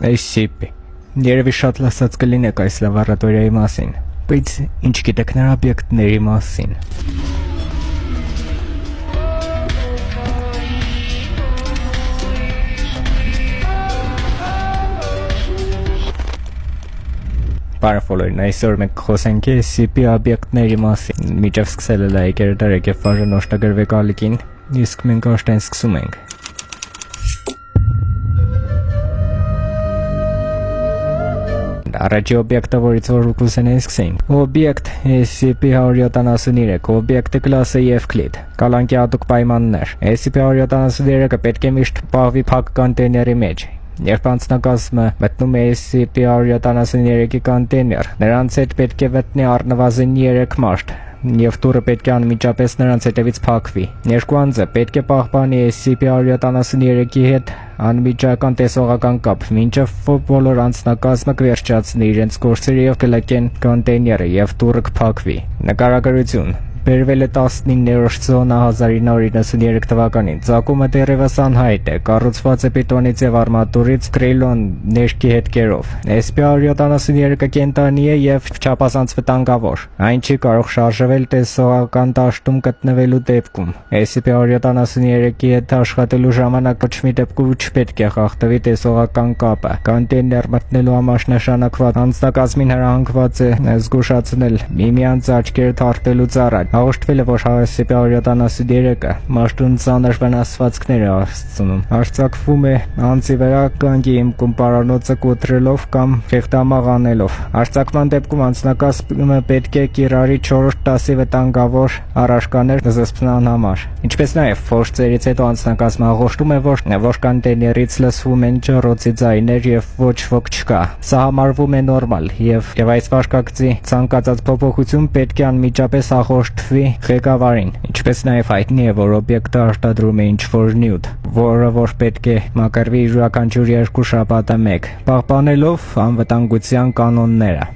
SCP Երևի շատ լսած կլինեք այս լաբորատորիայի մասին, բայց ինչ գիտեք նրա օբյեկտների մասին։ Բարեֆոլորին, այսօր մենք խոսենք SCP օբյեկտների մասին։ Միջև սկսել է լայքերը դարեք եւ բաժան օժտագրվեք ալիքին, իսկ մենք աշտեն սկսում ենք։ Առաջի օբյեկտը, որից որ կուսենեն սկսենք։ Օբյեկտ SCP-173, օբյեկտը կլասը Euclid, կալանկի հատուկ պայմաններ։ SCP-173-ը պետք է միշտ պահվի փակ կոնտեյների մեջ։ Երբ անձնակազմը մտնում է SCP-173-ի կոնտեյներ, նրանց հետ պետք է մտնի առնվազն 3 մարդ, եւ դուռը պետք է անմիջապես նրանց հետևից փակվի։ Երկու անձը պետք է պահպանի SCP-173-ի հետ անմիջական տեսողական կապ, մինչև բոլոր անձնակազմը կվերջացնի իրենց գործերը եւ կլկեն կոնտեյները եւ դուռը կփակվի։ Նկարագրություն Բերվել է 15-րդ զոնա 1993 թվականին։ Ծագումը դեռևս անհայտ է, կառուցված է բետոնից եւ արմատուրից կրեյլոն ներկի հետքերով։ SCP-173-ը կենտանի է եւ չափազանց վտանգավոր։ Այն չի կարող շարժվել տեսողական դաշտում գտնվելու դեպքում։ SCP-173-ի հետ աշխատելու ժամանակ ոչ մի դեպքում չպետք է խախտվի տեսողական կապը։ Կոնտեյներ մտնելու համար նշանակված անձնակազմին հրահանգված է զգուշացնել միմյանց աչքերը թարթելուց առաջ։ Հաղորդվել է, որ SCP-173-ը մաշտուն ծանր վնասվածքներ է հասցնում։ Արձակվում է անձի վրա կանգի իմքում պարանոցը կոտրելով կամ խեղդամաղ անելով։ Արձակման դեպքում անձնակազմը պետք է կիրառի 4 դասի վտանգավոր առարկաներ զսպման համար։ Ինչպես նաև փորձերից հետո անձնակազմը հաղորդում է, որ կոնտեյներից լսվում են ջռոցի ձայներ եւ ոչ ոք չկա։ Սա համարվում է նորմալ եւ այս վարքագծի ցանկացած փոփոխություն պետք է անմիջապես հաղորդվի ղեկավարին։ Ինչպես նաև հայտնի է, որ օբյեկտը արտադրում է ինչ-որ նյութ, որը պետք է մակարվի յուրաքանչյուր 2 շաբաթը մեկ, պահպանելով անվտանգության կանոնները։